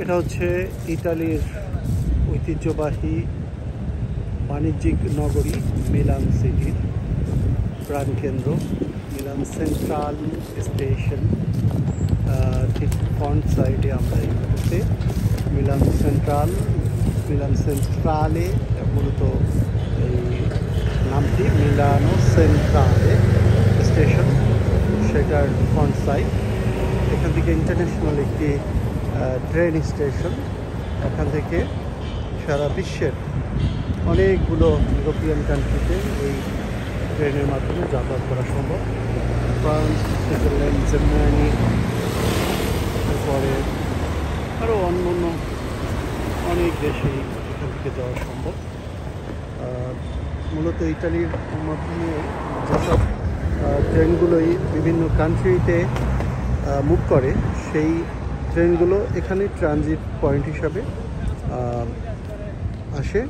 এটা হচ্ছে ইতালির ঐতিহ্যবাহী বাণিজ্যিক নগরী মিলান সিটির প্রাণকেন্দ্র মিলান সেন্ট্রাল স্টেশন। ঠিক ফ্রন্ট সাইডে আমরা এই মুহূর্তে মিলান সেন্ট্রালে মূলত এই নামটি মিলানো সেন্ট্রালে স্টেশন, সেটার ফ্রন্ট সাইড। এখান থেকে ইন্টারন্যাশনাল একটি ট্রেন স্টেশন। এখান থেকে সারা বিশ্বের অনেকগুলো ইউরোপিয়ান কান্ট্রিতে এই ট্রেনের মাধ্যমে যাতায়াত করা সম্ভব। ফ্রান্স, সুইজারল্যান্ড, জার্মানি, তারপরে আরও অন্য অনেক দেশেই এখান থেকে যাওয়া সম্ভব। মূলত ইতালির মাধ্যমে যেসব ট্রেনগুলোই বিভিন্ন কান্ট্রিতে মুভ করে, সেই ট্রেনগুলো এখানে ট্রানজিট পয়েন্ট হিসাবে আসে,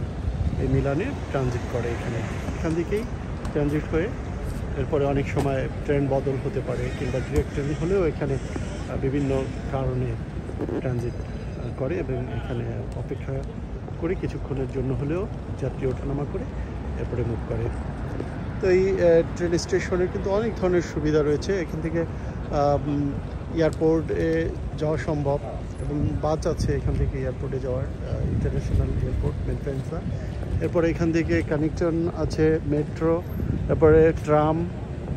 এই মিলানে ট্রানজিট করে। এখান থেকেই ট্রানজিট হয়ে এরপরে অনেক সময় ট্রেন বদল হতে পারে, কিংবা ডিরেক্ট ট্রেন হলেও এখানে বিভিন্ন কারণে ট্রানজিট করে এবং এখানে অপেক্ষা করে কিছুক্ষণের জন্য হলেও যাত্রী ওঠানামা করে এরপরে মুভ করে। তো এই ট্রেন স্টেশনের কিন্তু অনেক ধরনের সুবিধা রয়েছে। এখান থেকে এয়ারপোর্টে যাওয়া সম্ভব এবং বাস আছে এখান থেকে এয়ারপোর্টে যাওয়ার, ইন্টারন্যাশনাল এয়ারপোর্ট মেলপেন্সা। এরপরে এখান থেকে কানেকশন আছে মেট্রো, তারপরে ট্রাম,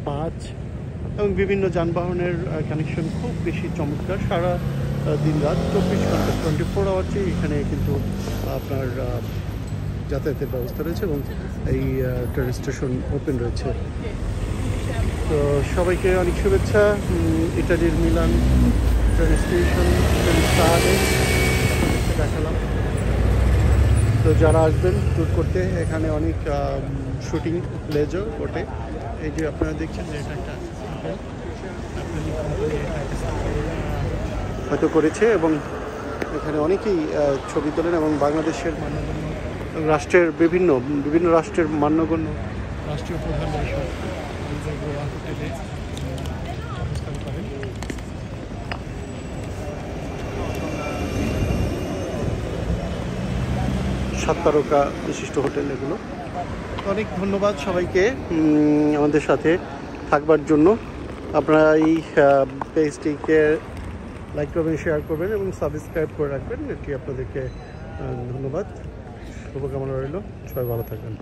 বাস এবং বিভিন্ন যানবাহনের কানেকশন খুব বেশি চমৎকার। সারা দিন রাত 24 ঘন্টা 24 আওয়ার্সই এখানে কিন্তু আপনার যাতায়াতের ব্যবস্থা রয়েছে এবং এই ট্রেন স্টেশন ওপেন রয়েছে। তো সবাইকে অনেক শুভেচ্ছা। ইটালির মিলান ট্রেন স্টেশন দেখালাম। তো যারা আসবেন ট্যুর করতে, এখানে অনেক শুটিং প্লেজও ওঠে। এই যে আপনারা দেখছেন যে এটা একটা হয়তো করেছে এবং এখানে অনেকেই ছবি তোলেন এবং বাংলাদেশের মান্যগণ্য রাষ্ট্রের বিভিন্ন রাষ্ট্রের মান্যগণ্য রাষ্ট্রীয় প্রধান হোটেলে অবস্থান করেন। 7 তারকা বিশিষ্ট হোটেল এগুলো। অনেক ধন্যবাদ সবাইকে আমাদের সাথে থাকবার জন্য। আপনারা এই পেজটিকে লাইক করবেন, শেয়ার করবেন এবং সাবস্ক্রাইব করে রাখবেন। এটি আপনাদেরকে ধন্যবাদ, শুভকামনা রইল। সবাই ভালো থাকবেন।